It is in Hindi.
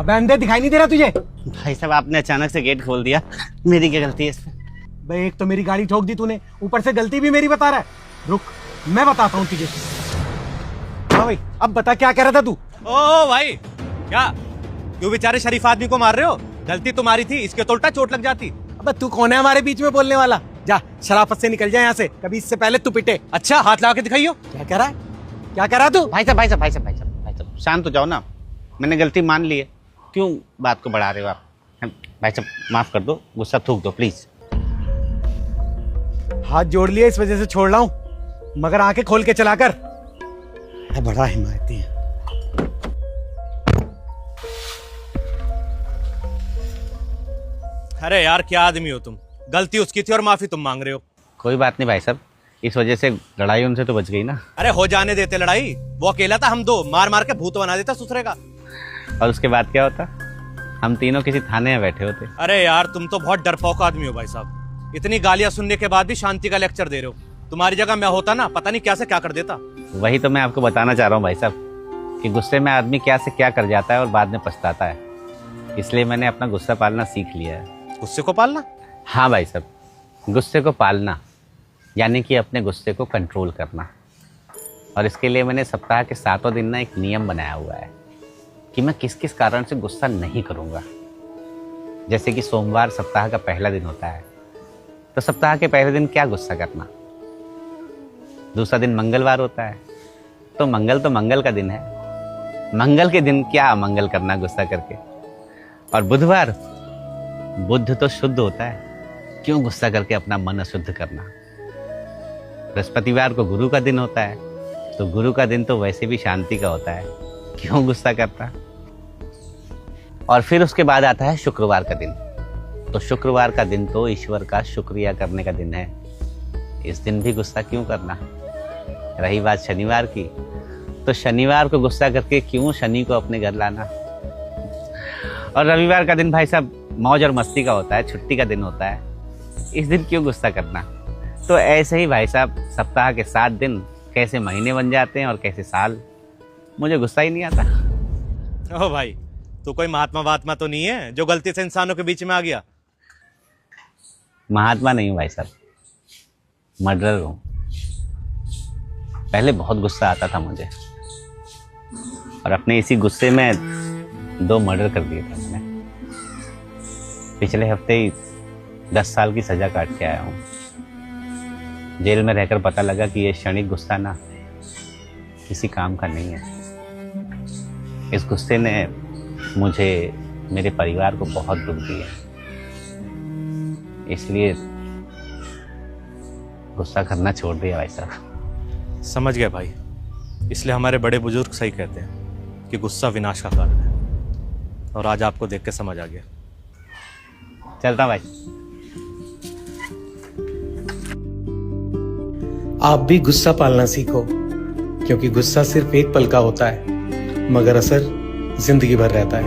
अबे अंधे दिखाई नहीं दे रहा तुझे? भाई साहब आपने अचानक से गेट खोल दिया, मेरी क्या गलती है इसमें? भाई एक तो मेरी गाड़ी ठोक दी तूने, ऊपर से गलती भी मेरी बता रहा है। रुक मैं बताता हूँ तुझे। हाँ भाई अब बता क्या कह रहा था तू? ओ भाई क्या क्यों बेचारे शरीफ आदमी को मार रहे हो? गलती तुम्हारी थी, इसके तो उल्टा चोट लग जाती। अबे तू कौन है हमारे बीच में बोलने वाला? जा शराफत से निकल जा यहाँ से, कभी इससे पहले तू पिटे। अच्छा हाथ लगा के दिखाइयो। क्या कह रहा है? क्या कह रहा तू? भाई साहब शांत हो जाओ ना, मैंने गलती मान ली है, क्यों बात को बढ़ा रहे हो आप? भाई साहब माफ कर दो, गुस्सा थूक दो प्लीज। हाथ जोड़ लिया इस वजह से छोड़ रहा हूँ, मगर आंखें खोल के चला कर। बड़ा हिमायती है। अरे यार क्या आदमी हो तुम, गलती उसकी थी और माफी तुम मांग रहे हो। कोई बात नहीं भाई साहब, इस वजह से लड़ाई उनसे तो बच गई ना। अरे हो जाने देते लड़ाई, वो अकेला था, हम दो मार मार के भूत बना देता ससुरे का। और उसके बाद क्या होता? हम तीनों किसी थाने में बैठे होते। अरे यार तुम तो बहुत डरपोक आदमी हो भाई साहब, इतनी गालियां सुनने के बाद भी शांति का लेक्चर दे रहे हो। तुम्हारी जगह मैं होता ना, पता नहीं क्या से क्या कर देता। वही तो मैं आपको बताना चाह रहा हूँ भाई साहब, कि गुस्से में आदमी क्या से क्या कर जाता है और बाद में पछताता है। इसलिए मैंने अपना गुस्सा पालना सीख लिया है। गुस्से को पालना? हाँ भाई साहब, गुस्से को पालना यानी कि अपने गुस्से को कंट्रोल करना। और इसके लिए मैंने सप्ताह के 7 दिन ना एक नियम बनाया हुआ है कि मैं किस किस कारण से गुस्सा नहीं करूँगा। जैसे कि सोमवार सप्ताह का पहला दिन होता है, तो सप्ताह के पहले दिन क्या गुस्सा करना। दूसरा दिन मंगलवार होता है, तो मंगल का दिन है, मंगल के दिन क्या अमंगल करना गुस्सा करके। और बुधवार, बुध तो शुद्ध होता है, क्यों गुस्सा करके अपना मन अशुद्ध करना। बृहस्पतिवार को गुरु का दिन होता है, तो गुरु का दिन तो वैसे भी शांति का होता है, क्यों गुस्सा करता। और फिर उसके बाद आता है शुक्रवार का दिन, तो शुक्रवार का दिन तो ईश्वर का शुक्रिया करने का दिन है, इस दिन भी गुस्सा क्यों करना। रही बात शनिवार की, तो शनिवार को गुस्सा करके क्यों शनि को अपने घर लाना। और रविवार का दिन भाई साहब मौज और मस्ती का होता है, छुट्टी का दिन होता है, इस दिन क्यों गुस्सा करना। तो ऐसे ही भाई साहब सप्ताह के 7 दिन कैसे महीने बन जाते हैं और कैसे साल, मुझे गुस्सा ही नहीं आता। ओ भाई तू कोई महात्मा तो नहीं है जो गलती से इंसानों के बीच में आ गया? महात्मा नहीं हूँ भाई साहब, मर्डरर हूँ। पहले बहुत गुस्सा आता था मुझे, और अपने इसी गुस्से में 2 मर्डर कर दिए थे मैंने। पिछले हफ्ते ही 10 साल की सजा काट के आया हूँ। जेल में रहकर पता लगा कि ये क्षणिक गुस्सा ना किसी काम का नहीं है। इस गुस्से ने मुझे, मेरे परिवार को बहुत दुख दिया, इसलिए गुस्सा करना छोड़ दिया भाई साहब। समझ गए भाई, इसलिए हमारे बड़े बुजुर्ग सही कहते हैं कि गुस्सा विनाश का कारण है, और आज आपको देख के समझ आ गया। चलता भाई। आप भी गुस्सा पालना सीखो, क्योंकि गुस्सा सिर्फ एक पल का होता है, मगर असर जिंदगी भर रहता है।